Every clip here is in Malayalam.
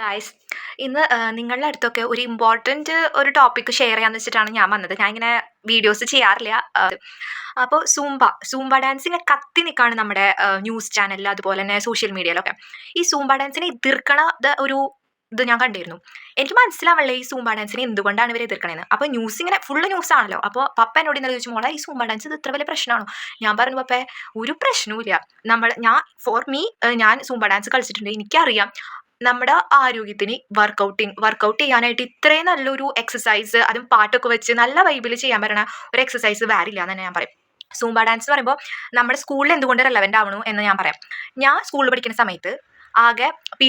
ഗായ്സ്, ഇന്ന് നിങ്ങളുടെ അടുത്തൊക്കെ ഒരു ഇമ്പോർട്ടൻറ്റ് ഒരു ടോപ്പിക് ഷെയർ ചെയ്യാന്ന് വെച്ചിട്ടാണ് ഞാൻ വന്നത്. ഞാൻ ഇങ്ങനെ വീഡിയോസ് ചെയ്യാറില്ല. അപ്പോൾ സൂംബ ഡാൻസ് ഇങ്ങനെ കത്തി നിൽക്കുകയാണ് നമ്മുടെ ന്യൂസ് ചാനലിൽ, അതുപോലെ തന്നെ സോഷ്യൽ മീഡിയയിലൊക്കെ. ഈ സൂംബ ഡാൻസിനെ എതിർക്കണ ഒരു ഇത് ഞാൻ കണ്ടിരുന്നു. എനിക്ക് മനസ്സിലാവല്ലേ ഈ സൂംബ ഡാൻസിനെ എന്തുകൊണ്ടാണ് ഇവർ എതിർക്കണേന്ന്. അപ്പോൾ ന്യൂസ് ഇങ്ങനെ ഫുള്ള് ന്യൂസ് ആണല്ലോ. അപ്പോൾ പപ്പ എന്നോട് ഇന്നലെ ചോദിച്ചു, മോളെ ഈ സൂംബ ഡാൻസ് ഇത് ഇത്ര വലിയ പ്രശ്നമാണോ? ഞാൻ പറഞ്ഞു, പപ്പേ ഒരു പ്രശ്നവുമില്ല. ഞാൻ സൂംബ ഡാൻസ് കളിച്ചിട്ടുണ്ട്, എനിക്കറിയാം നമ്മുടെ ആരോഗ്യത്തിന് വർക്കൗട്ട് ചെയ്യാനായിട്ട് ഇത്രയും നല്ലൊരു എക്സസൈസ്, അതും പാട്ടൊക്കെ വെച്ച് നല്ല വൈബിൽ ചെയ്യാൻ പറ്റണ ഒരു എക്സസൈസ് വേറെ ഇല്ല എന്ന് തന്നെ ഞാൻ പറയും. സൂംബ ഡാൻസ് എന്ന് പറയുമ്പോൾ നമ്മുടെ സ്കൂളിൽ എന്തുകൊണ്ട് റെലവൻ്റ് ആവണു എന്ന് ഞാൻ പറയാം. ഞാൻ സ്കൂളിൽ പഠിക്കുന്ന സമയത്ത് ആകെ പി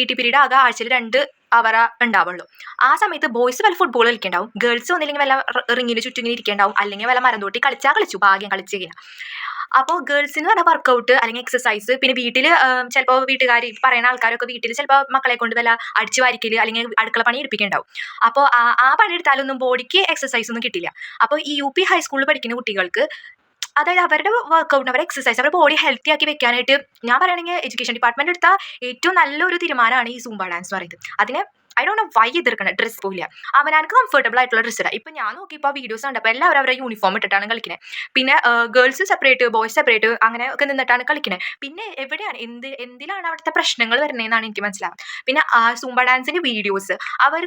ടി പീരീഡ് ആകെ ആഴ്ചയിൽ 2 അവർ ഉണ്ടാവുള്ളൂ. ആ സമയത്ത് ബോയ്സ് വല്ല ഫുട്ബോൾ കളിക്കണ്ടാവും, ഗേൾസ് ഒന്നില്ലെങ്കിൽ വല്ല റിങ്ങിന് ചുറ്റും ഇങ്ങനെ ഇരിക്കണ്ടാവും, അല്ലെങ്കിൽ വല്ല മരം തൊട്ടി കളിച്ചു ഭാഗ്യം കളിച്ച് കഴിഞ്ഞാൽ. അപ്പോൾ ഗേൾസിന് പറഞ്ഞ വർക്കൗട്ട് അല്ലെങ്കിൽ എക്സസൈസ്, പിന്നെ വീട്ടിൽ ചിലപ്പോൾ വീട്ടുകാർ പറയുന്ന ആൾക്കാരൊക്കെ വീട്ടിൽ ചിലപ്പോൾ മക്കളെ കൊണ്ട് വല്ല അടിച്ചു വാരിക്കൽ അല്ലെങ്കിൽ അടുക്കള പണി എടുപ്പിക്കുന്നുണ്ടാവും. അപ്പോൾ ആ പണിയെടുത്താലൊന്നും ബോഡിക്ക് എക്സസൈസ് ഒന്നും കിട്ടില്ല. അപ്പോൾ ഈ UP ഹൈസ്കൂളിൽ പഠിക്കുന്ന കുട്ടികൾക്ക്, അതായത് അവരുടെ വർക്കൗട്ട്, അവരുടെ എക്സസൈസ്, അവരുടെ ബോഡി ഹെൽത്തി ആക്കി വെക്കാനായിട്ട് ഞാൻ പറയുകയാണെങ്കിൽ എഡ്യൂക്കേഷൻ ഡിപ്പാർട്ട്മെന്റ് എടുത്ത ഏറ്റവും നല്ലൊരു തീരുമാനമാണ് ഈ സൂംബ ഡാൻസ് എന്ന് പറയുന്നത്. അതിനെ ഐ ഡോണ്ട് നോ വൈ എതിർക്കണം. ഡ്രസ്സ് പോയില്ല, അവനക്ക് കംഫർട്ടബിൾ ആയിട്ടുള്ള ഡ്രസ്സ് ഇടാം. ഇപ്പം ഞാൻ നോക്കിയപ്പോൾ വീഡിയോസ് കണ്ടപ്പോൾ എല്ലാവരും അവരുടെ യൂണിഫോം ഇട്ടിട്ടാണ് കളിക്കുന്നത്. പിന്നെ ഗേൾസ് സെപ്പറേറ്റ്, ബോയ്സ് സെപ്പറേറ്റ്, അങ്ങനെ ഒക്കെ നിന്നിട്ടാണ് കളിക്കുന്നത്. പിന്നെ എവിടെയാണ് എന്തിലാണ് അവിടുത്തെ പ്രശ്നങ്ങൾ വരുന്നതെന്നാണ് എനിക്ക് മനസ്സിലാവുക. പിന്നെ ആ സൂംബ ഡാൻസിൻ്റെ വീഡിയോസ്, അവർ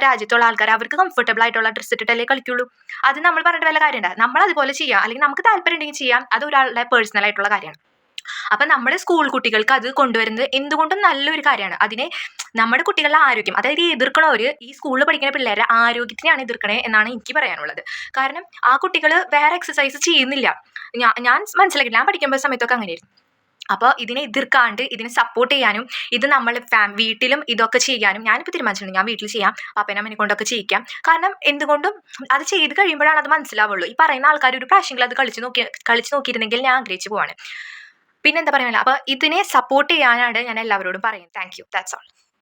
രാജ്യത്തുള്ള ആൾക്കാർ അവർക്ക് കംഫർട്ടബിൾ ആയിട്ടുള്ള ഡ്രസ്സ് ഇട്ടിട്ടല്ലേ കളിക്കുള്ളൂ. അത് നമ്മൾ പറഞ്ഞിട്ട് വല്ല കാര്യമുണ്ട്? നമ്മൾ അതുപോലെ ചെയ്യാം, അല്ലെങ്കിൽ നമുക്ക് താല്പര്യം ഉണ്ടെങ്കിൽ ചെയ്യാം. അത് ഒരാളുടെ പേഴ്സണൽ ആയിട്ടുള്ള കാര്യമാണ്. അപ്പം നമ്മുടെ സ്കൂൾ കുട്ടികൾക്ക് അത് കൊണ്ടുവരുന്നത് എന്തുകൊണ്ടും നല്ലൊരു കാര്യമാണ്. അതിനെ നമ്മുടെ കുട്ടികളുടെ ആരോഗ്യം, അതായത് എതിർക്കണവർ ഈ സ്കൂളിൽ പഠിക്കുന്ന പിള്ളേരെ ആരോഗ്യത്തിനെയാണ് എതിർക്കണേ എന്നാണ് എനിക്ക് പറയാനുള്ളത്. കാരണം ആ കുട്ടികൾ വേറെ എക്സസൈസ് ചെയ്യുന്നില്ല. ഞാൻ മനസ്സിലാക്കില്ല, ഞാൻ പഠിക്കുമ്പോൾ സമയത്തൊക്കെ അങ്ങനെയായിരുന്നു. അപ്പോൾ ഇതിനെ എതിർക്കാണ്ട് ഇതിനെ സപ്പോർട്ട് ചെയ്യാനും, ഇത് നമ്മൾ വീട്ടിലും ഇതൊക്കെ ചെയ്യാനും ഞാനിപ്പോൾ തീരുമാനിച്ചിട്ടുണ്ട്. ഞാൻ വീട്ടിൽ ചെയ്യാം, പാപ്പേനെ അമ്മനെ കൊണ്ടൊക്കെ ചെയ്യിക്കാം. കാരണം എന്തുകൊണ്ടും അത് ചെയ്ത് കഴിയുമ്പോഴാണ് അത് മനസ്സിലാവുള്ളൂ. ഈ പറയുന്ന ആൾക്കാർ ഒരു പ്രാവശ്യമെങ്കിലും അത് കളിച്ച് നോക്കിയിരുന്നെങ്കിൽ ഞാൻ ആഗ്രഹിച്ചു പോവാണ്. പിന്നെന്താ പറയാനില്ല. അപ്പോൾ ഇതിനെ സപ്പോർട്ട് ചെയ്യാനാണ് ഞാൻ എല്ലാവരോടും പറയുന്നത്. Thank you, that's all.